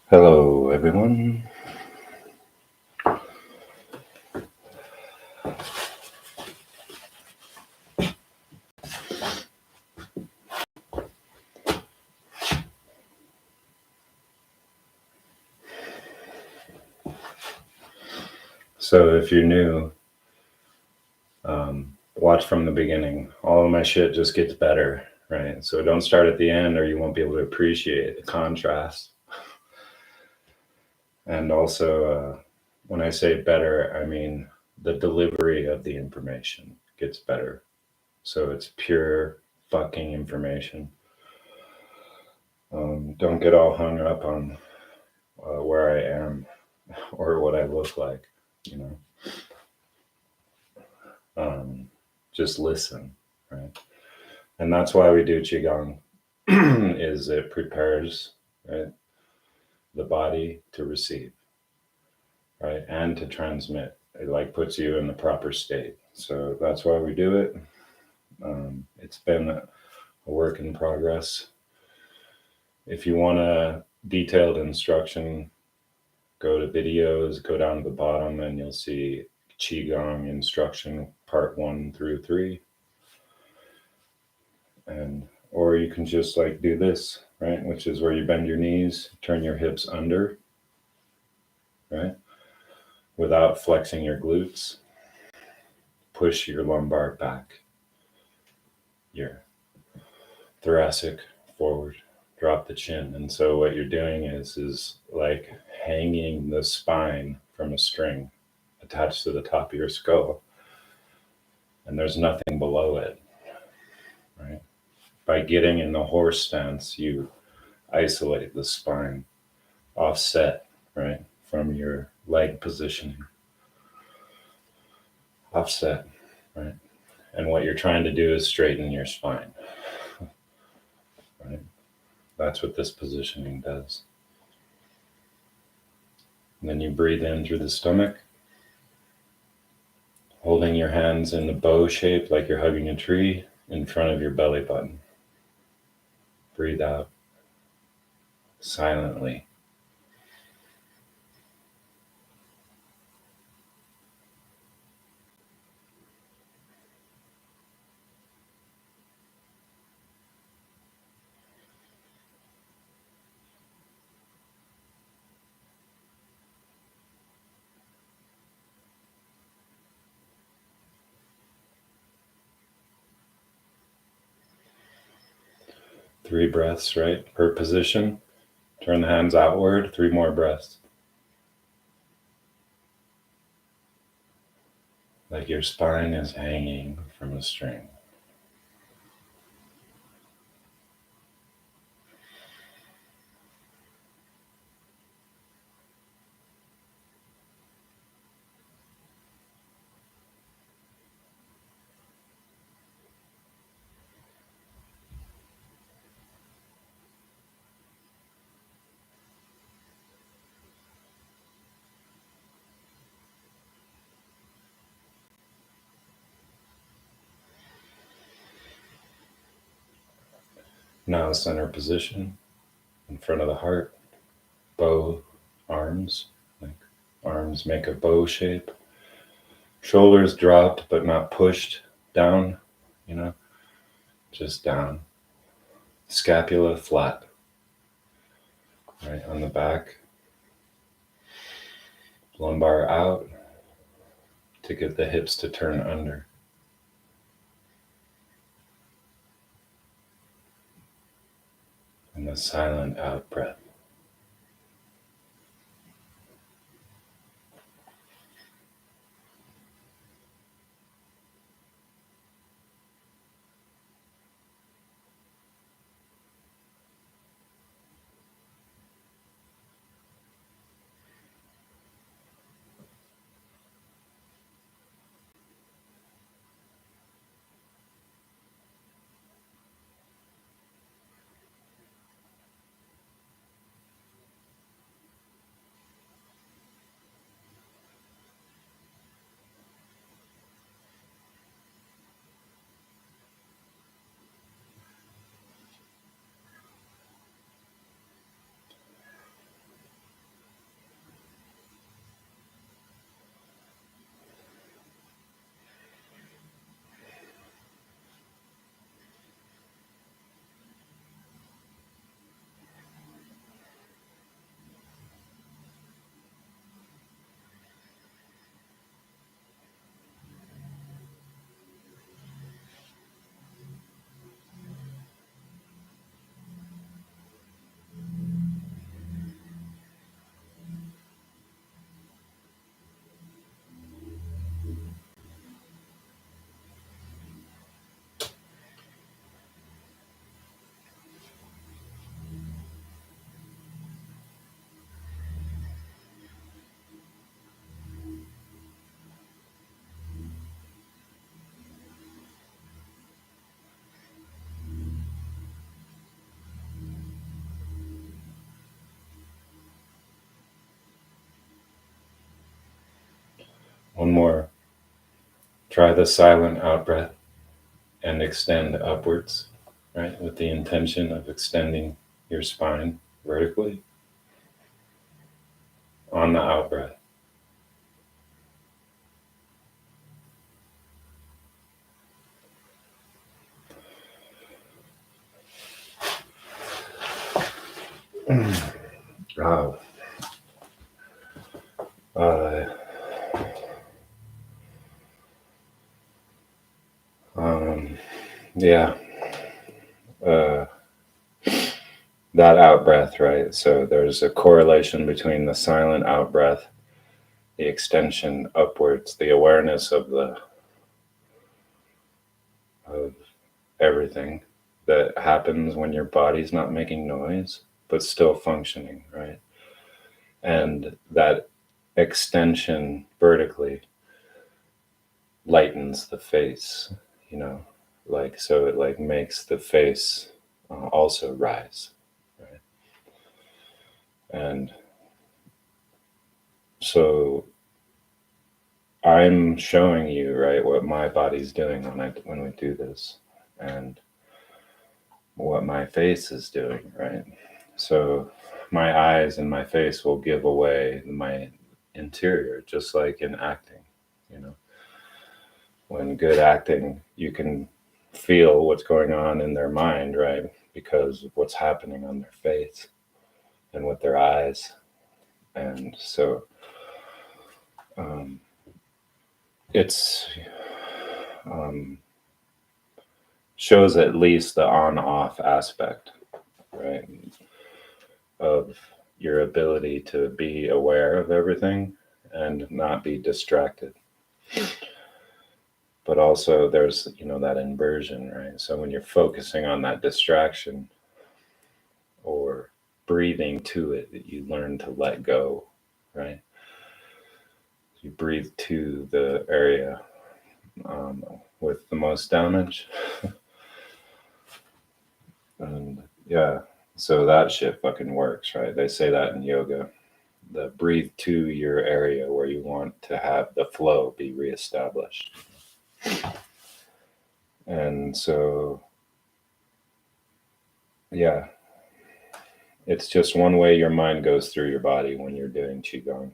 Hello, everyone. So, if you're new, watch from the beginning. All of my shit just gets better, right? So, don't start at the end or you won't be able to appreciate the contrast. And also, when I say better, I mean the delivery of the information gets better. So, it's pure fucking information. Don't get all hung up on where I am or what I look like, you know. Just listen, right? And that's why we do qigong is it prepares, right, the body to receive, right, and to transmit. It like puts you in the proper state. So that's why we do it. It's been a work in progress. If you want a detailed instruction, go to videos, go down to the bottom, and you'll see qigong instruction part 1 through 3. And or you can just like do this, right, which is where you bend your knees, turn your hips under, right, without flexing your glutes. Push your lumbar back, your thoracic forward, drop the chin. And so what you're doing is like hanging the spine from a string attached to the top of your skull, and there's nothing below it, right? By getting in the horse stance, you isolate the spine, offset, right, from your leg positioning, offset, right? And what you're trying to do is straighten your spine, right? That's what this positioning does. And then you breathe in through the stomach, holding your hands in the bow shape like you're hugging a tree in front of your belly button. Breathe out silently. Three breaths, right, per position. Turn the hands outward, 3 more breaths. Like your spine is hanging from a string. Now center position in front of the heart, bow arms, like arms make a bow shape. Shoulders dropped but not pushed down, you know, just down. Scapula flat, right on the back. Lumbar out to get the hips to turn under. And the silent out breath. One more. Try the silent out breath and extend upwards, right? With the intention of extending your spine vertically on the out breath. Wow. Yeah. That out breath, right? So there's a correlation between the silent out breath, the extension upwards, the awareness of of everything that happens when your body's not making noise but still functioning, right? And that extension vertically lightens the face, you know, like, so it like makes the face also rise, right? And so I'm showing you, right, what my body's doing when we do this, and what my face is doing, right? So my eyes and my face will give away my interior, just like in acting, you know. When good acting, you can feel what's going on in their mind, right? Because of what's happening on their face and with their eyes. And so it's shows at least the on-off aspect, right, of your ability to be aware of everything and not be distracted. But also there's, you know, that inversion, right? So when you're focusing on that distraction or breathing to it, you learn to let go, right? You breathe to the area with the most damage. And yeah, so that shit fucking works, right? They say that in yoga. The breathe to your area where you want to have the flow be reestablished. And so, yeah, it's just one way your mind goes through your body when you're doing Qigong.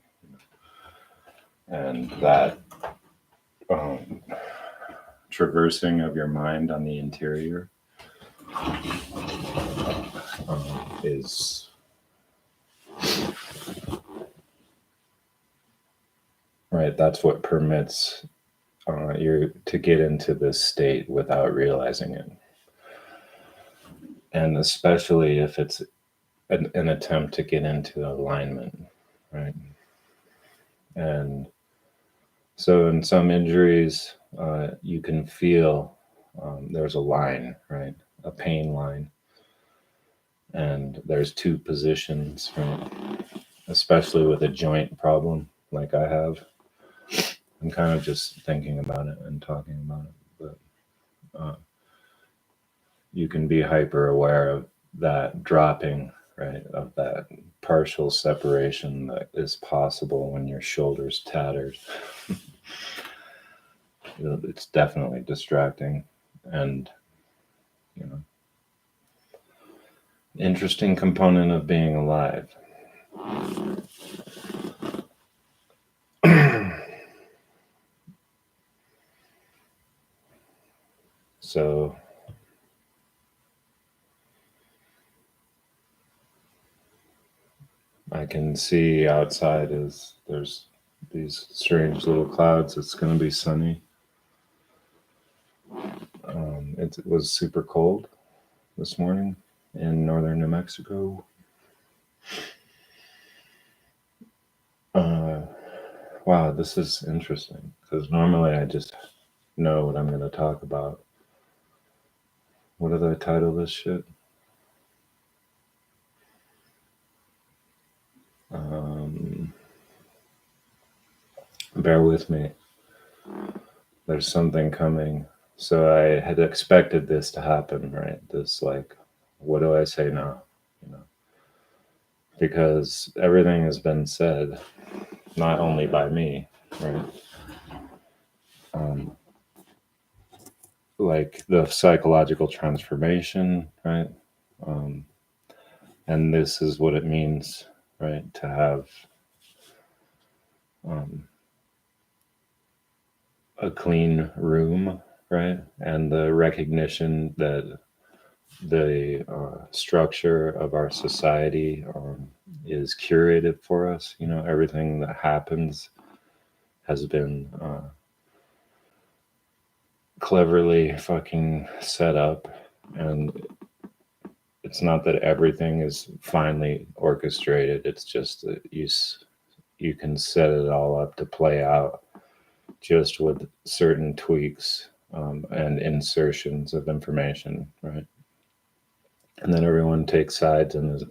And that traversing of your mind on the interior is right. That's what permits you to get into this state without realizing it. And especially if it's an attempt to get into alignment, right? And so in some injuries, you can feel there's a line, right? A pain line. And there's two positions, right? Especially with a joint problem like I have. I'm kind of just thinking about it and talking about it. But you can be hyper aware of that dropping, right? Of that partial separation that is possible when your shoulder's tattered. It's definitely distracting, and you know, interesting component of being alive. So I can see outside is there's these strange little clouds. It's going to be sunny. It was super cold this morning in northern New Mexico. Wow, this is interesting because normally I just know what I'm going to talk about. What did I title this shit? Bear with me. There's something coming. So I had expected this to happen, right? This, like, what do I say now? You know, because everything has been said, not only by me, right? like the psychological transformation, right? And this is what it means, right, to have a clean room, right? And the recognition that the structure of our society is curated for us. You know, everything that happens has been cleverly fucking set up, and it's not that everything is finely orchestrated. It's just that you can set it all up to play out just with certain tweaks and insertions of information, right? And then everyone takes sides and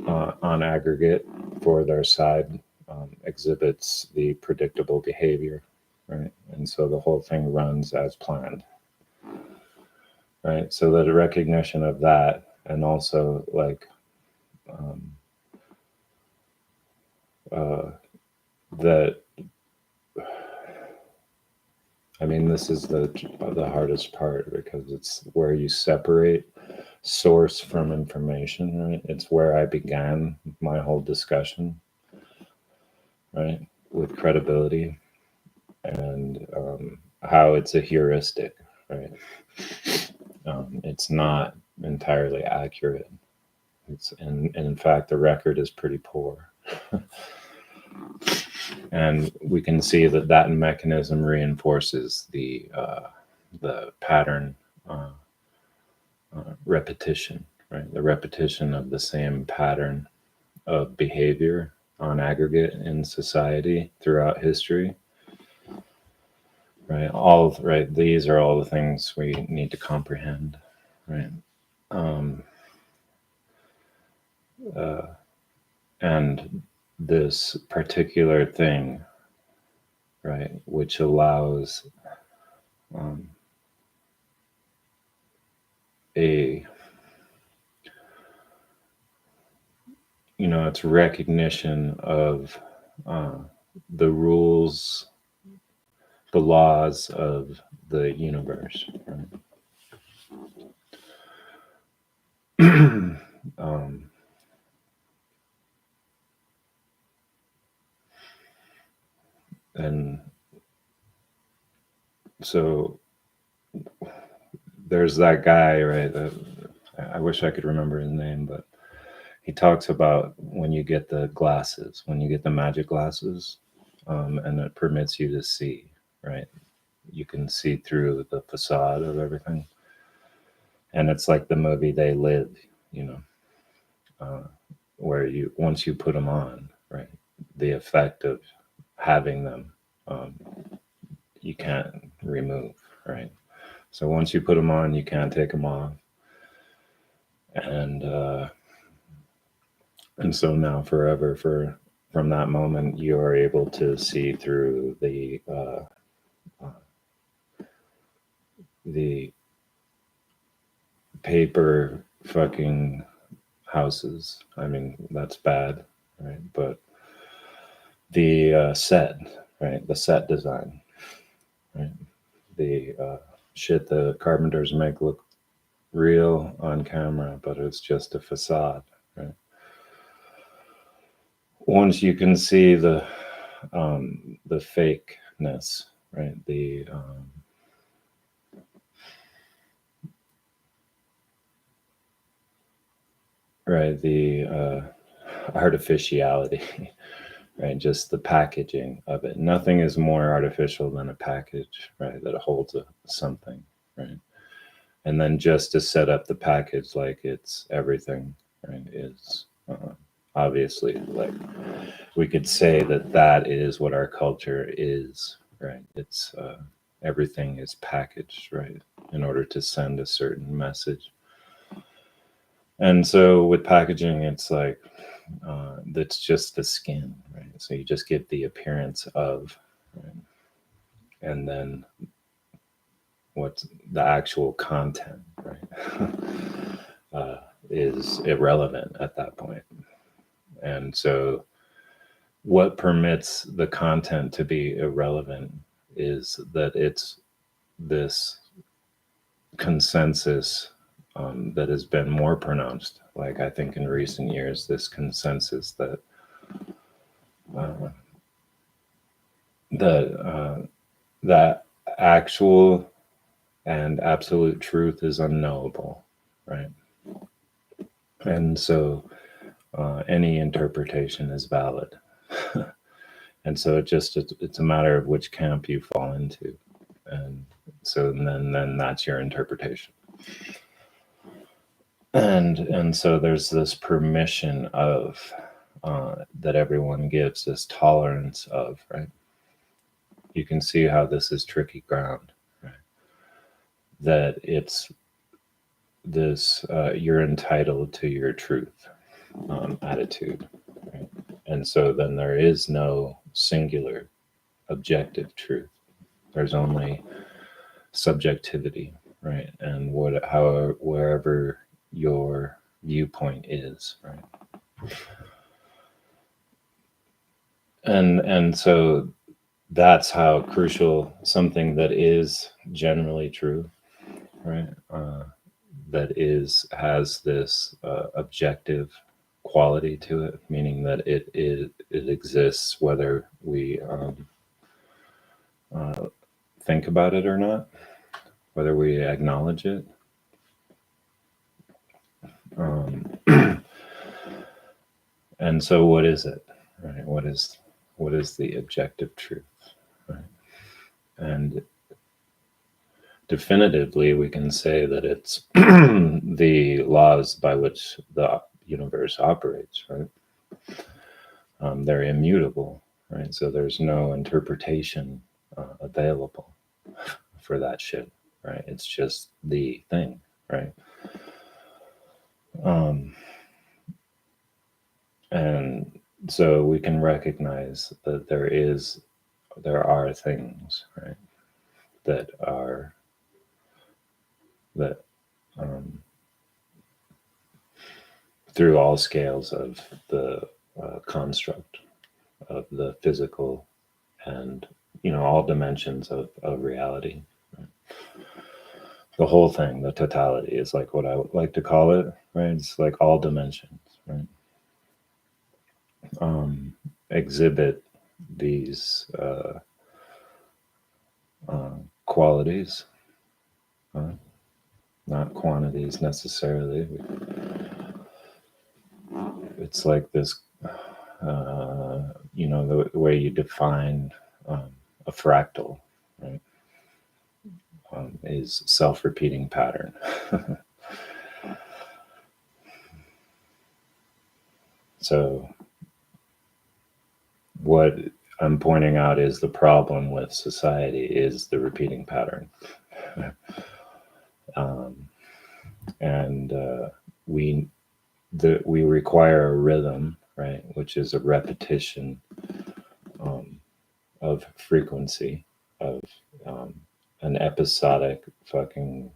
on aggregate for their side exhibits the predictable behavior, right? And so the whole thing runs as planned, right? So the recognition of that, and also like that. I mean, this is the hardest part because it's where you separate source from information, right? It's where I began my whole discussion, right, with credibility and how it's a heuristic, right? It's not entirely accurate. It's and in fact the record is pretty poor. And we can see that that mechanism reinforces the pattern repetition, right? The repetition of the same pattern of behavior on aggregate in society throughout history, right? These are all the things we need to comprehend, right? And this particular thing, right, which allows it's recognition of the rules, the laws of the universe, right? And so there's that guy, right? I wish I could remember his name, but he talks about when you get the glasses, when you get the magic glasses, and it permits you to see, right? You can see through the facade of everything. And it's like the movie They Live, where once you put them on, right, the effect of having them, you can't remove, right? So once you put them on, you can't take them off. And so now forever, from that moment, you are able to see through the paper fucking houses. I mean, that's bad, right? But the set, right? The set design, right? The shit the carpenters make look real on camera, but it's just a facade, right? Once you can see the fakeness, right? The artificiality, right? Just the packaging of it. Nothing is more artificial than a package, right? That holds something, right? And then just to set up the package like it's everything, right? Is obviously, like, we could say that is what our culture is, right? It's everything is packaged, right, in order to send a certain message. And so with packaging, it's like that's just the skin, right? So you just get the appearance of, right? And then what's the actual content, right? Is irrelevant at that point. And so what permits the content to be irrelevant is that it's this consensus that has been more pronounced, like I think in recent years, this consensus that that actual and absolute truth is unknowable, right? And so any interpretation is valid. And so it's a matter of which camp you fall into. And so then that's your interpretation. And so there's this permission of that everyone gives, this tolerance of, right? You can see how this is tricky ground, right? That it's this you're entitled to your truth attitude, right? And so then there is no singular objective truth. There's only subjectivity, right? And wherever your viewpoint is, right? And so that's how crucial something that is generally true, right? That has this objective quality to it, meaning that it exists whether we think about it or not, whether we acknowledge it. And so what is it, right? What is the objective truth, right? And definitively we can say that it's the laws by which the universe operates, right? They're immutable, right? So there's no interpretation available for that shit, right? It's just the thing, right? And so we can recognize that there are things, right, that through all scales of the construct of the physical and all dimensions of reality, right? The whole thing, the totality, is like what I would like to call it, right? It's like all dimensions, right? Exhibit these qualities, not quantities necessarily. It's like this, the way you define a fractal, right? Is self-repeating pattern. So what I'm pointing out is the problem with society is the repeating pattern. And we require a rhythm, right, which is a repetition of frequency, of an episodic fucking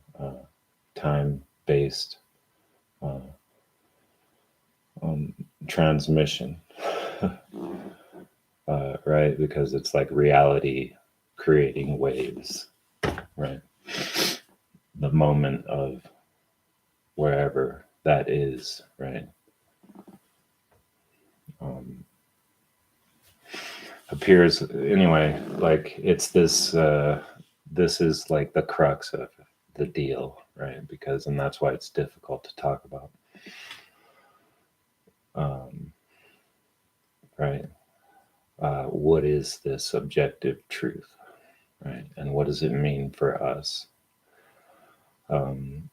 time-based transmission, right? Because it's like reality creating waves, right? The moment of wherever that is, right? Appears anyway, like it's this this is like the crux of the deal, right? Because, and that's why it's difficult to talk about, right? What is this objective truth, right? And what does it mean for us?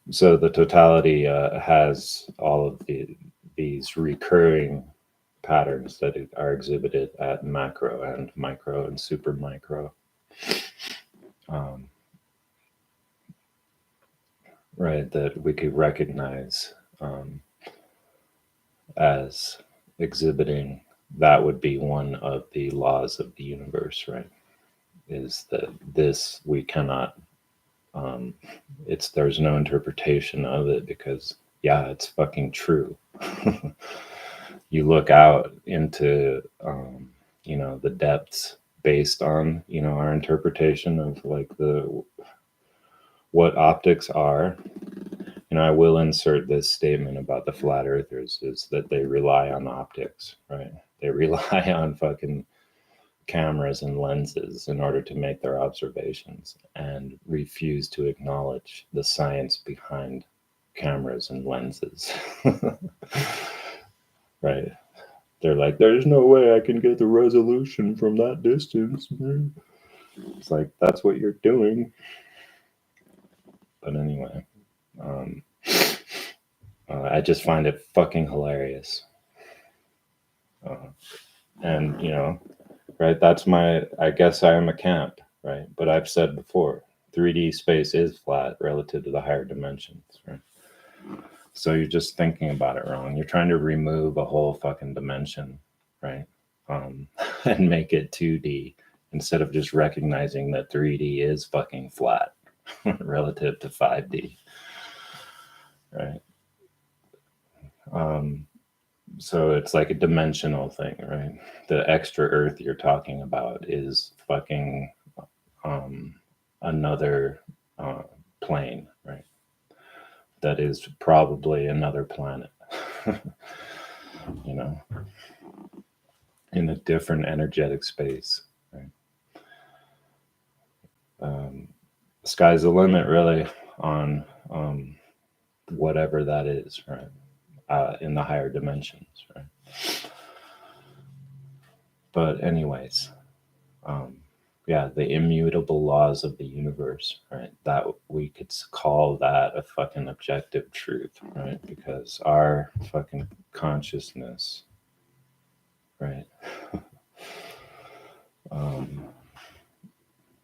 So the totality has all of these recurring patterns that are exhibited at macro and micro and super micro. Right, that we could recognize as exhibiting, that would be one of the laws of the universe, right? Is that this, we cannot, there's no interpretation of it because, yeah, it's fucking true. You look out into, the depths based on, you know, our interpretation of like what optics are. You know, I will insert this statement about the flat earthers is that they rely on optics, right? They rely on fucking cameras and lenses in order to make their observations and refuse to acknowledge the science behind cameras and lenses. Right? They're like, there's no way I can get the resolution from that distance. It's like, that's what you're doing. But anyway, I just find it fucking hilarious. And, you know, right, that's I guess I am a camp, right? But I've said before, 3D space is flat relative to the higher dimensions, right? So you're just thinking about it wrong. You're trying to remove a whole fucking dimension, right? And make it 2D instead of just recognizing that 3D is fucking flat relative to 5D, right? So it's like a dimensional thing, right? The extra Earth you're talking about is fucking another plane, right? That is probably another planet, you know, in a different energetic space, right? Sky's the limit, really, on whatever that is, right? In the higher dimensions, right? But anyways, yeah, the immutable laws of the universe, right? That we could call that a fucking objective truth, right? Because our fucking consciousness, right?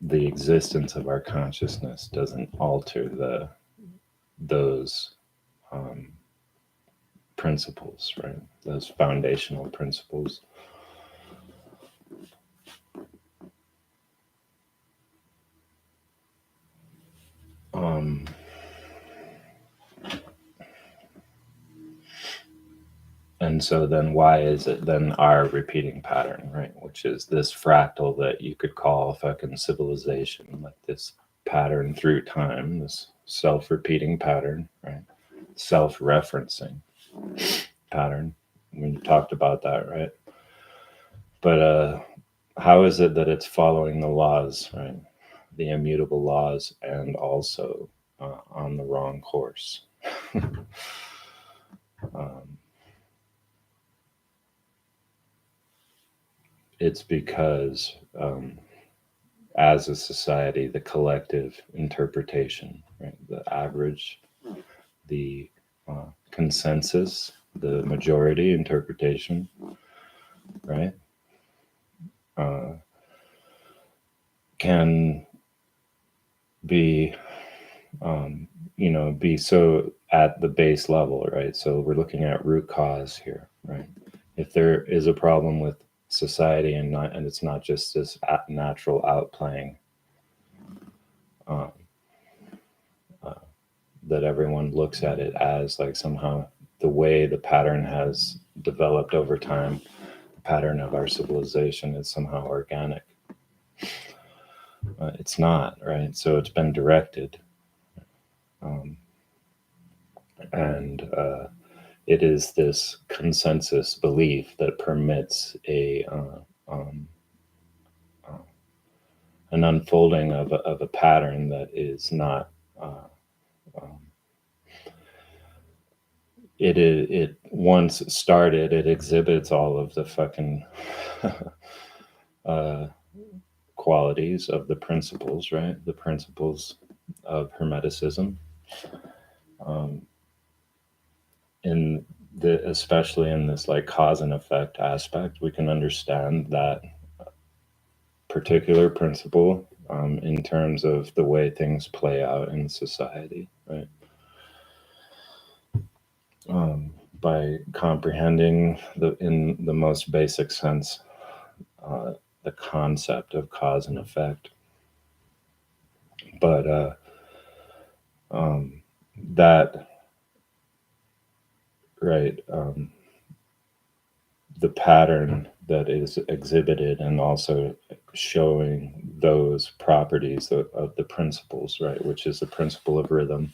The existence of our consciousness doesn't alter those principles, right? Those foundational principles. And so then why is it then our repeating pattern, right? Which is this fractal that you could call fucking civilization, like this pattern through time, this self-repeating pattern, right? Self-referencing pattern. We talked about that, right? But how is it that it's following the laws, right? The immutable laws, and also on the wrong course? It's because as a society, the collective interpretation, right? The average, the consensus, the majority interpretation, right? Can be, be so at the base level, right? So we're looking at root cause here, right? If there is a problem with society and it's not just this natural outplaying that everyone looks at it as like somehow the way the pattern has developed over time, the pattern of our civilization is somehow organic. It's not, right? So it's been directed. And it is this consensus belief that permits an unfolding of a pattern that is not it once started, it exhibits all of the fucking qualities of the principles, right? The principles of Hermeticism. Especially in this like cause and effect aspect, we can understand that particular principle in terms of the way things play out in society, right? By comprehending in the most basic sense the concept of cause and effect. But that, right, the pattern that is exhibited, and also showing those properties of the principles, right, which is the principle of rhythm,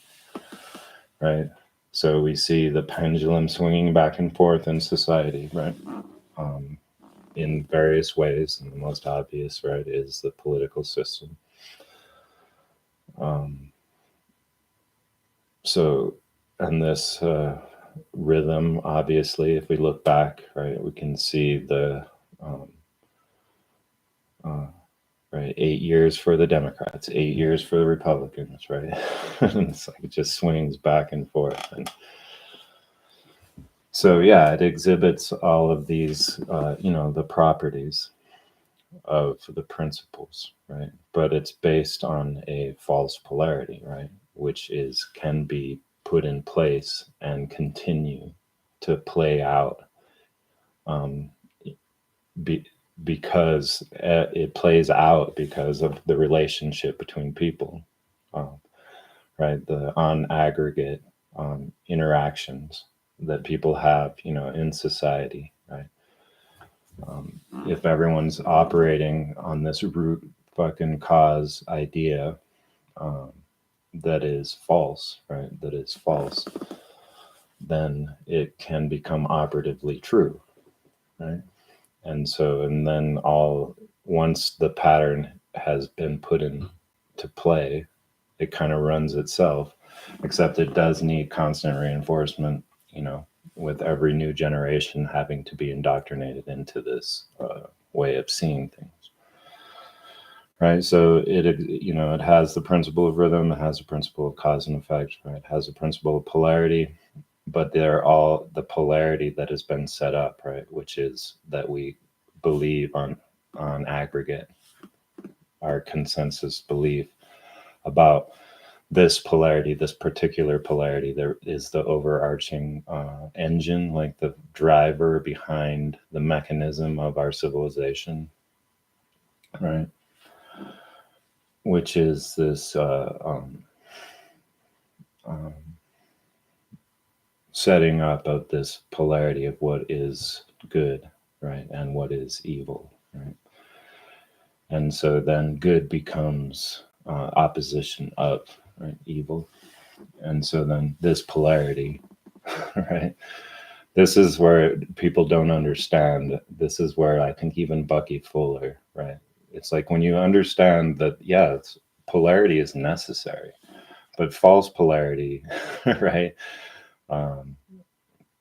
right? So we see the pendulum swinging back and forth in society, right, in various ways, and the most obvious, right, is the political system. So, and this rhythm, obviously, if we look back, right, we can see the right, 8 years for the Democrats, 8 years for the Republicans, right? It's like it just swings back and forth. And so, yeah, it exhibits all of these, the properties of the principles, right? But it's based on a false polarity, right? Which can be put in place and continue to play out because it plays out because of the relationship between people, right? The on aggregate interactions that people have, in society, right? If everyone's operating on this root fucking cause idea that is false, right? That is false, then it can become operatively true, right? And so, and then once the pattern has been put into play, it kind of runs itself, except it does need constant reinforcement, with every new generation having to be indoctrinated into this way of seeing things. Right. So it has the principle of rhythm, it has the principle of cause and effect, right? It has the principle of polarity, but they're all the polarity that has been set up, right? Which is that we believe on aggregate, our consensus belief about this polarity, this particular polarity. There is the overarching engine, like the driver behind the mechanism of our civilization, right? Which is this setting up of this polarity of what is good, right, and what is evil, right? And so then good becomes opposition of, right, evil. And so then this polarity, right, this is where people don't understand. This is where I think even Bucky Fuller, right, it's like when you understand that, yeah, polarity is necessary, but false polarity, right,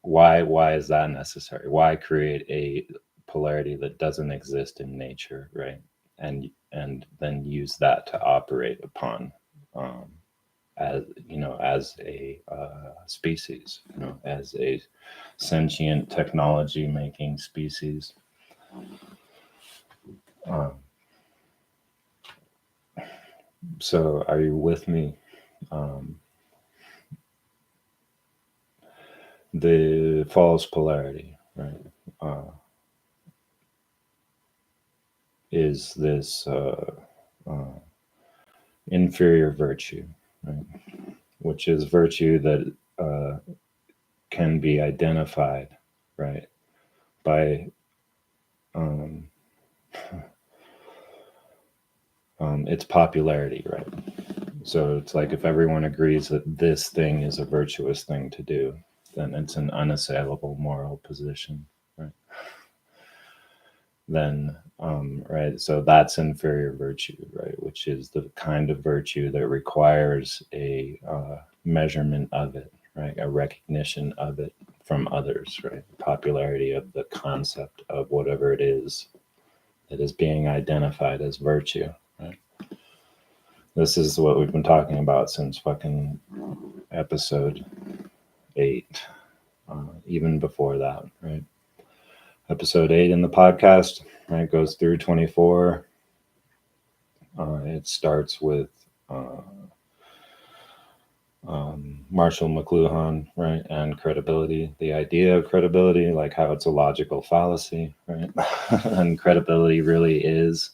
why is that necessary? Why create a polarity that doesn't exist in nature, right? And then use that to operate upon, as a species, as a sentient technology making species. So are you with me? The false polarity, right, is this inferior virtue, right, which is virtue that can be identified, right, by its popularity, right? So it's like if everyone agrees that this thing is a virtuous thing to do, then it's an unassailable moral position, right? Then, right, so that's inferior virtue, right, which is the kind of virtue that requires a measurement of it, right, a recognition of it from others, right, popularity of the concept of whatever it is that is being identified as virtue, right? This is what we've been talking about since fucking episode 8, even before that, right? Episode 8 in the podcast, right, goes through 24. It starts with Marshall McLuhan, right, and credibility, the idea of credibility, like how it's a logical fallacy, right? And credibility really is,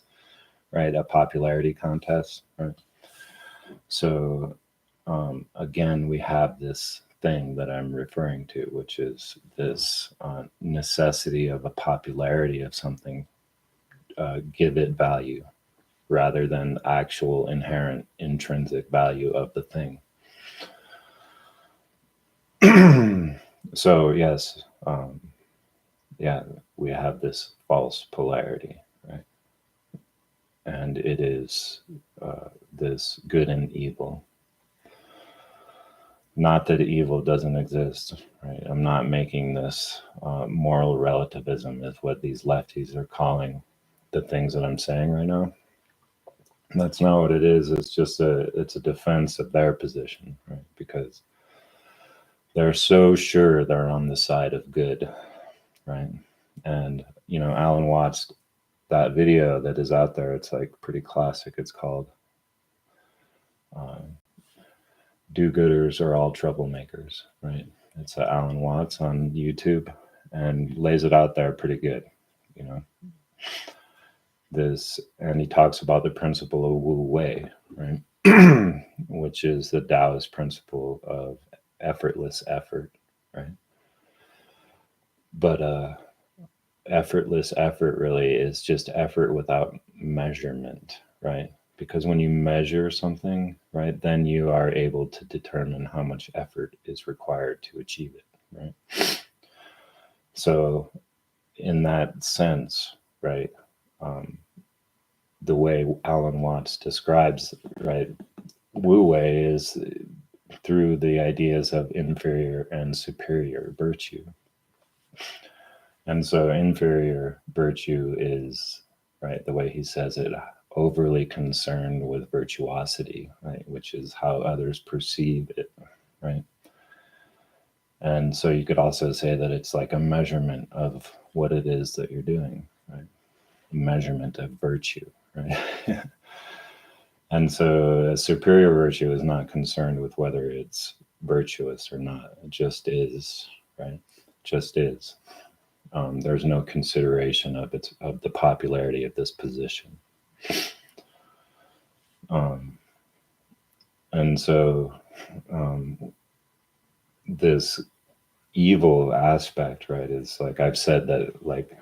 right, a popularity contest, right? So again, we have this thing that I'm referring to, which is this necessity of a popularity of something, give it value rather than actual inherent intrinsic value of the thing. So yes, yeah, we have this false polarity, right? And it is this good and evil. Not that evil doesn't exist, right? I'm not making this moral relativism is what these lefties are calling the things that I'm saying right now. That's not what it is. It's just it's a defense of their position, right? Because they're so sure they're on the side of good, right? And Alan Watts, that video that is out there, it's like pretty classic. It's called "Do-Gooders Are All Troublemakers," right? It's Alan Watts on YouTube and lays it out there pretty good, and he talks about the principle of Wu Wei, right? Which is the Taoist principle of effortless effort, right? But effortless effort really is just effort without measurement, right? Because when you measure something, right, then you are able to determine how much effort is required to achieve it, right? So in that sense, right, the way Alan Watts describes, right, Wu Wei is through the ideas of inferior and superior virtue. And so inferior virtue is, right, the way he says it, overly concerned with virtuosity, right, which is how others perceive it, right? And so you could also say that it's like a measurement of what it is that you're doing, right? A measurement of virtue, right? And so a superior virtue is not concerned with whether it's virtuous or not. It just is, right? Just is. There's no consideration of the popularity of this position. And so this evil aspect, right, is like I've said that, like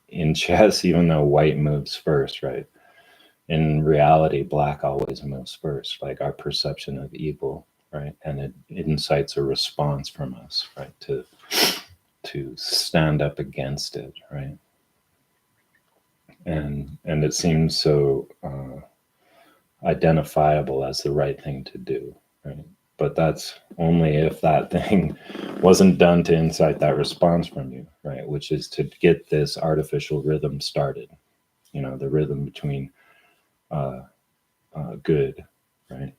in chess, even though white moves first, right, in reality, black always moves first, like our perception of evil, right? And it incites a response from us, right, to stand up against it, right? And it seems so identifiable as the right thing to do, right? But that's only if that thing wasn't done to incite that response from you, right? Which is to get this artificial rhythm started, the rhythm between good, right,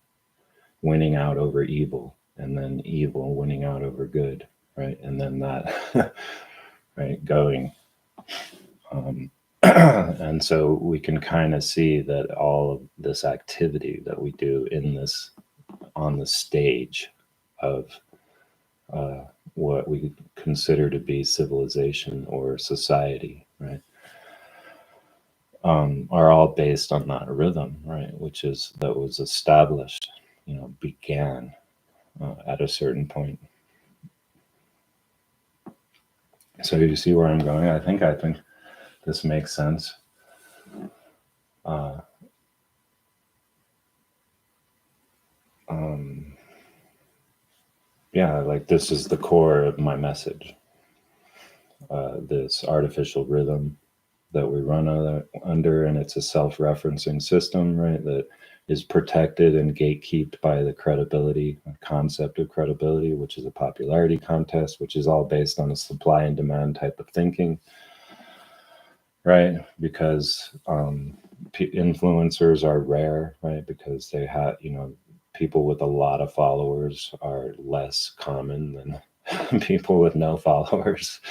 winning out over evil, and then evil winning out over good, right? And then that, right, going. And so we can kind of see that all of this activity that we do on the stage of what we consider to be civilization or society, right, are all based on that rhythm, right, that was established, began at a certain point. So you see where I'm going? I think this makes sense. Yeah, like this is the core of my message. This artificial rhythm that we run under, and it's a self-referencing system, right, that is protected and gatekept by the concept of credibility, which is a popularity contest, which is all based on a supply and demand type of thinking, right? Because influencers are rare, right? Because they have, people with a lot of followers are less common than people with no followers,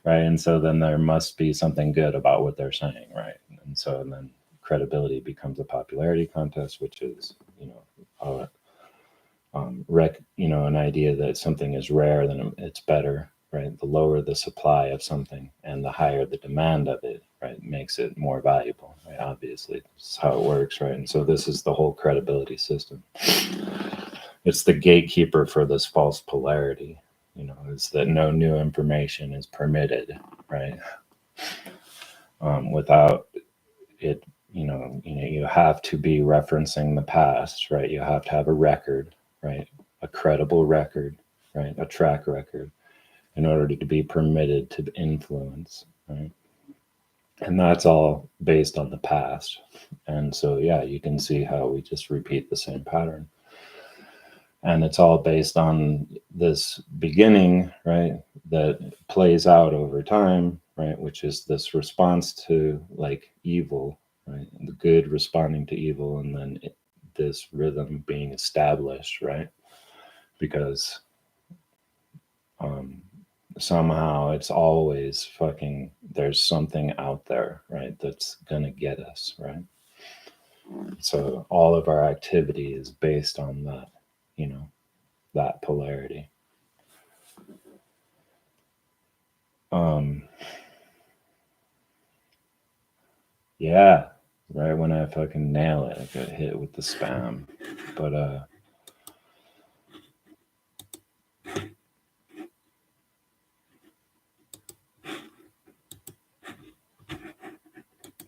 right? And so then there must be something good about what they're saying, right? And so then credibility becomes a popularity contest, which is, an idea that something is rare, then it's better, right? The lower the supply of something and the higher the demand of it, right, makes it more valuable, right? Obviously, this is how it works, right? And so this is the whole credibility system. it's the gatekeeper for this false polarity, is that no new information is permitted, right? Without it, you have to be referencing the past, right? You have to have a record, right? A credible record, right? A track record in order to be permitted to influence, right? And that's all based on the past. And so, yeah, you can see how we just repeat the same pattern. And it's all based on this beginning, right, that plays out over time, right, which is this response to like evil, right, the good responding to evil, and then this rhythm being established, right, because somehow it's always fucking, there's something out there, right, that's gonna get us, right. So all of our activity is based on that, that polarity. Yeah, right when I fucking nail it, I get hit with the spam. But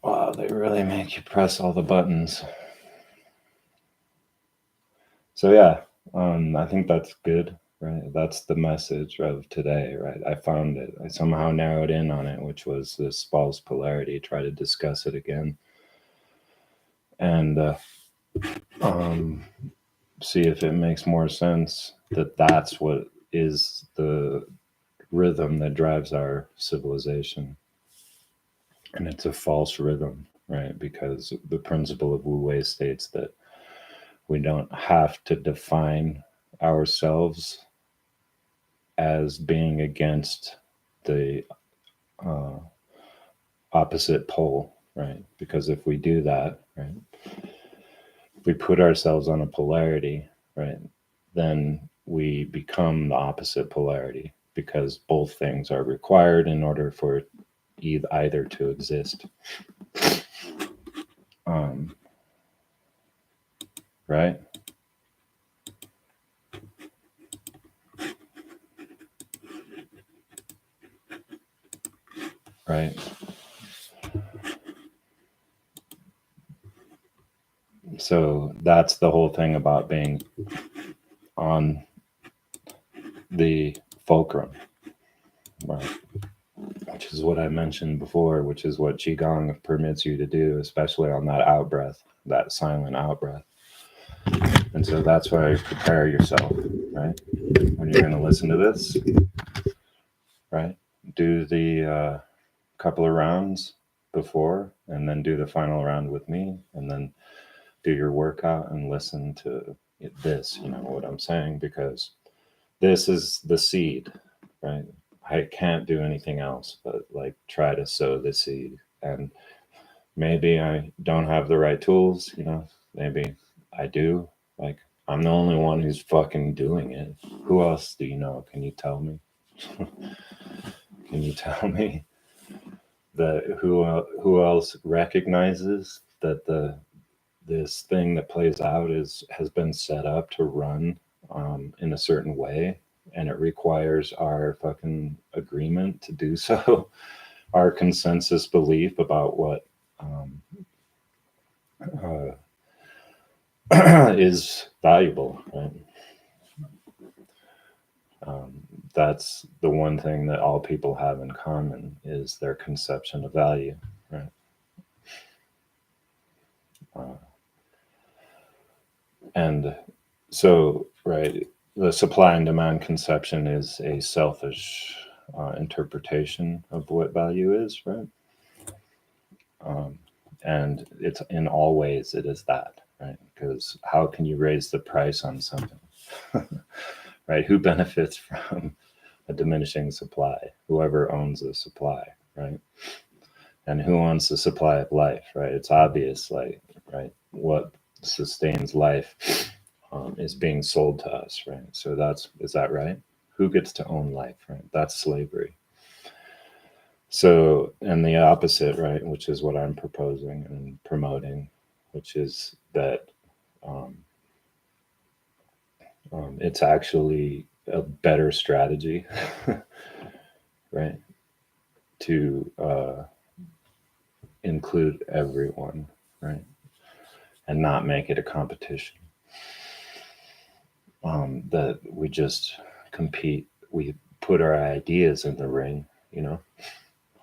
wow, they really make you press all the buttons. So yeah, I think that's good, right? That's the message of today, right? I found it. I somehow narrowed in on it, which was this false polarity. Try to discuss it again, and see if it makes more sense that that's what is the rhythm that drives our civilization. And it's a false rhythm, right? Because the principle of Wu Wei states that we don't have to define ourselves as being against the opposite pole, right? Because if we do that, right, if we put ourselves on a polarity, right, then we become the opposite polarity, because both things are required in order for either to exist. Right? Right. So that's the whole thing about being on the fulcrum, right? Which is what I mentioned before, which is what Qigong permits you to do, especially on that out breath, that silent out breath. And so that's why you prepare yourself, right? When you're going to listen to this, right? Do the couple of rounds before, and then do the final round with me, and then do your workout and listen to this, what I'm saying, because this is the seed, right? I can't do anything else but like try to sow the seed. And maybe I don't have the right tools, maybe I do. Like, I'm the only one who's fucking doing it. Who else do you know? Can you tell me? Can you tell me that who else recognizes that this thing that plays out has been set up to run in a certain way, and it requires our fucking agreement to do so, our consensus belief about what is valuable, right? That's the one thing that all people have in common, is their conception of value, right? And so, right, the supply and demand conception is a selfish interpretation of what value is, right? And it's in all ways it is that, right? Because how can you raise the price on something, right? Who benefits from a diminishing supply? Whoever owns the supply, right? And who owns the supply of life, right? It's obvious, like, right, what sustains life is being sold to us, right? So is that right? Who gets to own life, right? That's slavery. So, and the opposite, right, which is what I'm proposing and promoting, which is that It's actually a better strategy, right? To include everyone, right? And not make it a competition. That we just compete, we put our ideas in the ring,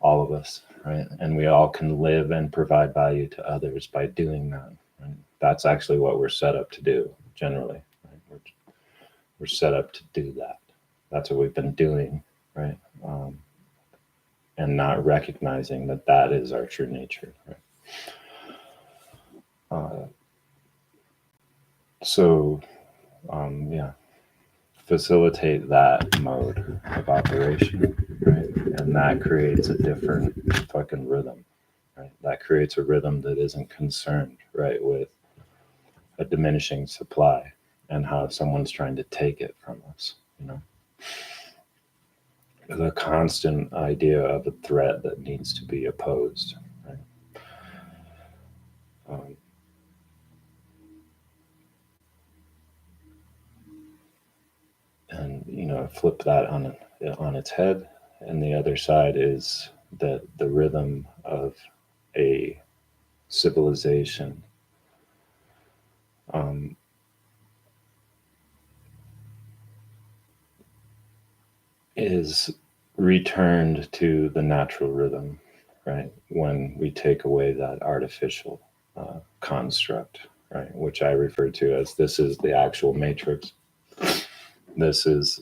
all of us, right? And we all can live and provide value to others by doing that. Right? That's actually what we're set up to do generally. Right? We're set up to do that. That's what we've been doing, right? And not recognizing that that is our true nature. Right? So, yeah, facilitate that mode of operation, right? And that creates a different fucking rhythm, right? That creates a rhythm that isn't concerned, right, with a diminishing supply and how someone's trying to take it from us, The constant idea of a threat that needs to be opposed, right? Um, and flip that on its head, and the other side is that the rhythm of a civilization um, is returned to the natural rhythm, right? When we take away that artificial construct, right? Which I refer to as this is the actual matrix. This is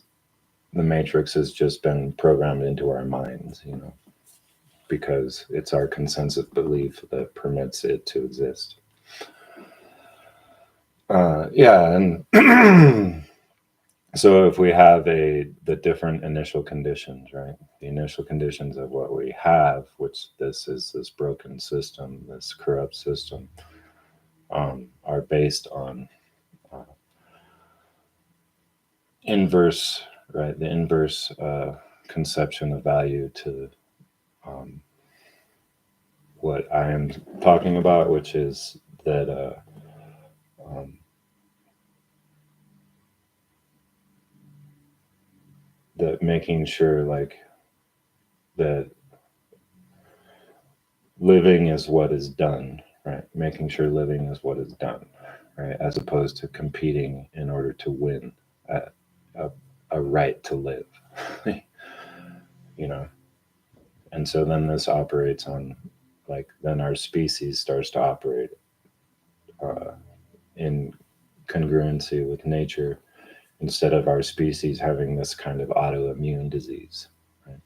the matrix has just been programmed into our minds, because it's our consensus belief that permits it to exist. Yeah, and so if we have the different initial conditions, right? The initial conditions of what we have, which this is this broken system, this corrupt system, are based on inverse, right? The inverse conception of value to what I am talking about, which is that that making sure like that living is what is done, right? Making sure living is what is done, right? As opposed to competing in order to win a right to live, And so then this operates on, like, then our species starts to operate in congruency with nature instead of our species having this kind of autoimmune disease, right?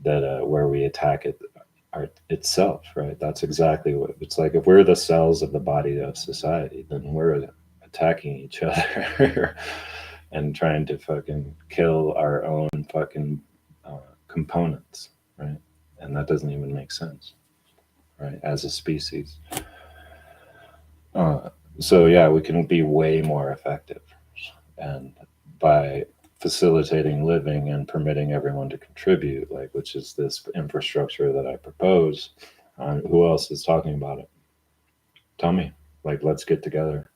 That where we attack it itself, right? That's exactly what it's like. If we're the cells of the body of society, then we're attacking each other and trying to fucking kill our own fucking components, right? And that doesn't even make sense, right? As a species. So yeah, we can be way more effective, and by facilitating living and permitting everyone to contribute, like, which is this infrastructure that I propose. Who else is talking about it? Tell me. Like, let's get together.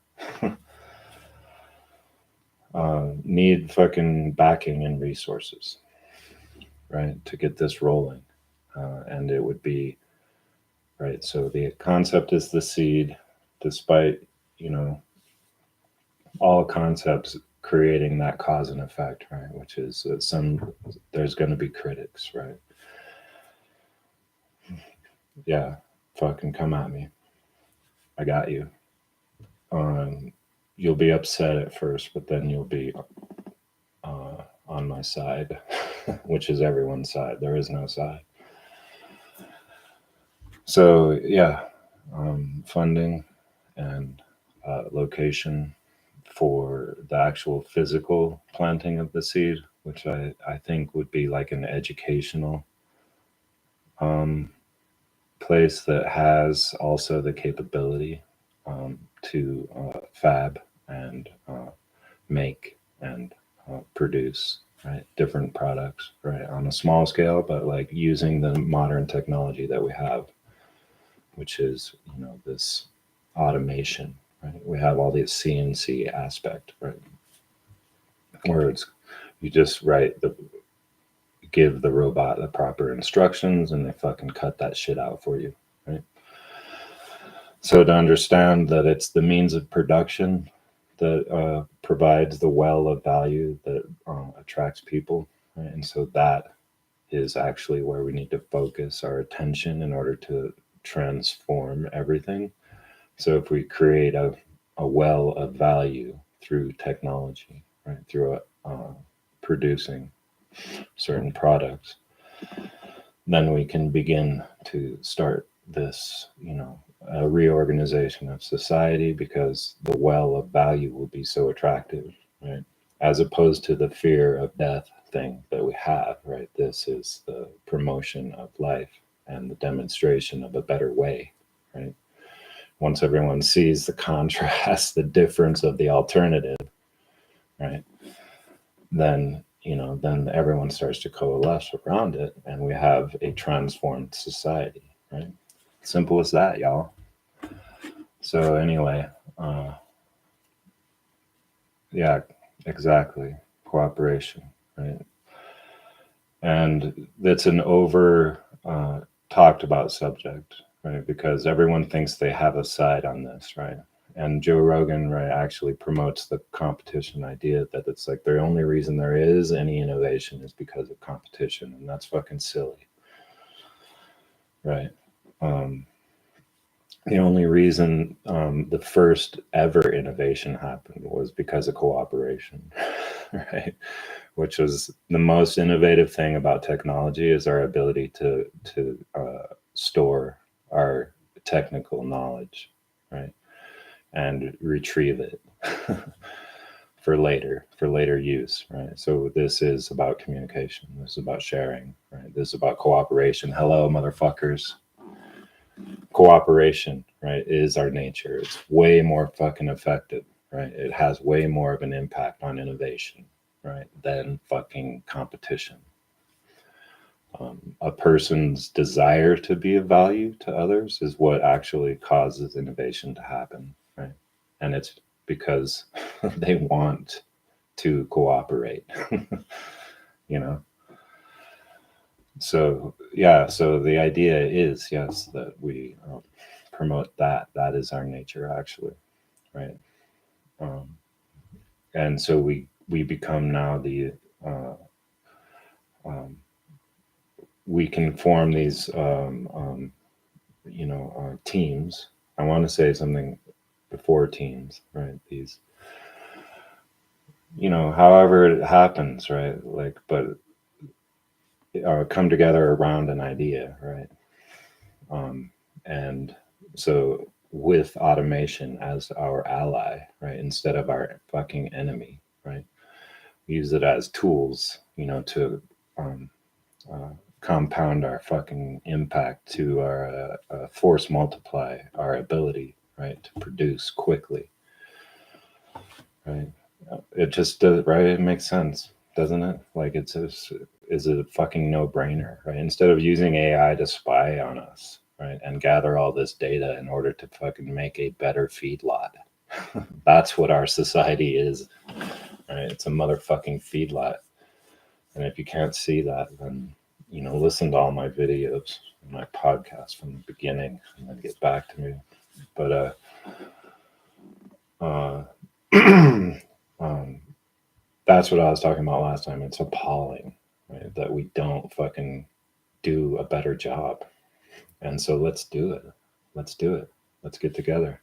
Need fucking backing and resources, right, to get this rolling. And it would be, right, so the concept is the seed, despite, all concepts creating that cause and effect, right, which is there's going to be critics, right? Yeah, fucking come at me. I got you. You'll be upset at first, but then you'll be on my side, which is everyone's side. There is no side. So yeah, funding and location for the actual physical planting of the seed, which I think would be like an educational place that has also the capability to fab and make and produce, right, different products, right, on a small scale, but like using the modern technology that we have, which is this automation, right? We have all these CNC aspect, right? where you just give the robot the proper instructions and they fucking cut that shit out for you, right? So to understand that it's the means of production that provides the well of value that attracts people, right? And so that is actually where we need to focus our attention in order to transform everything. So if we create a well of value through technology, right, through producing certain products, then we can begin to start this, a reorganization of society, because the well of value will be so attractive, right? As opposed to the fear of death thing that we have, right? This is the promotion of life and the demonstration of a better way, right? Once everyone sees the contrast, the difference of the alternative, right? Then then everyone starts to coalesce around it, and we have a transformed society, right? Simple as that, y'all. So anyway, yeah, exactly. Cooperation, right? And it's an over talked about subject, right? Because everyone thinks they have a side on this, right? And Joe Rogan, right, actually promotes the competition idea, that it's like the only reason there is any innovation is because of competition, and that's fucking silly, right? The only reason the first ever innovation happened was because of cooperation, right? Which was the most innovative thing about technology, is our ability to store our technical knowledge, right, and retrieve it for later use, right? So this is about communication. This is about sharing, right? This is about cooperation. Hello, motherfuckers. Cooperation, right, is our nature. It's way more fucking effective, right? It has way more of an impact on innovation, right, than fucking competition. A person's desire to be of value to others is what actually causes innovation to happen, right? And it's because they want to cooperate, you know? So, yeah, so the idea is, yes, that we promote that. That is our nature, actually, right? And so we become now uh, um, we can form these teams. I want to say something before teams, right? These, however it happens, right? Like, but come together around an idea, right? And so with automation as our ally, right, instead of our fucking enemy, right? Use it as tools, to um, compound our fucking impact, to our force multiply our ability, right, to produce quickly, right? It just does, right? It makes sense, doesn't it? Like, is it a fucking no brainer, right? Instead of using AI to spy on us, right, and gather all this data in order to fucking make a better feedlot. That's what our society is, right? It's a motherfucking feedlot. And if you can't see that, then listen to all my videos, my podcast from the beginning, and then get back to me. But that's what I was talking about last time. It's appalling, right, that we don't fucking do a better job. And so let's do it. Let's do it. Let's get together.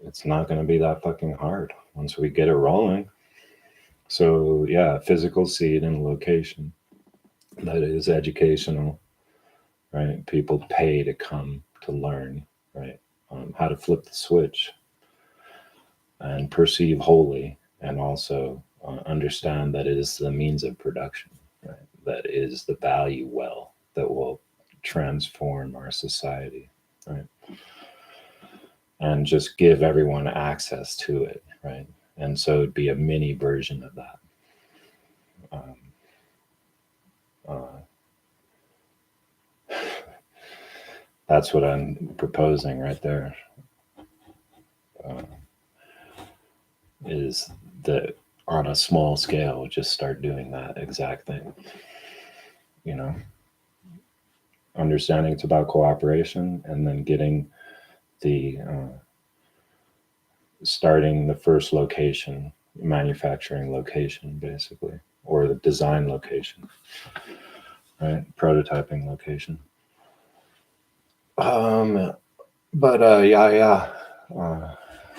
It's not going to be that fucking hard once we get it rolling. So yeah, physical seed and location. That is educational, right? People pay to come to learn, right? How to flip the switch and perceive wholly, and also understand that it is the means of production, right? That is the value well that will transform our society, right? And just give everyone access to it, right? And so it'd be a mini version of that. That's what I'm proposing right there. Is that on a small scale, just start doing that exact thing. You know, understanding it's about cooperation, and then getting the starting the first location, manufacturing location, basically, or the design location, right? Prototyping location. Yeah.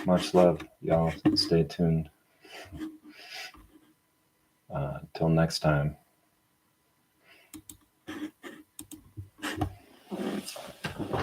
Much love, y'all. Stay tuned. Till next time.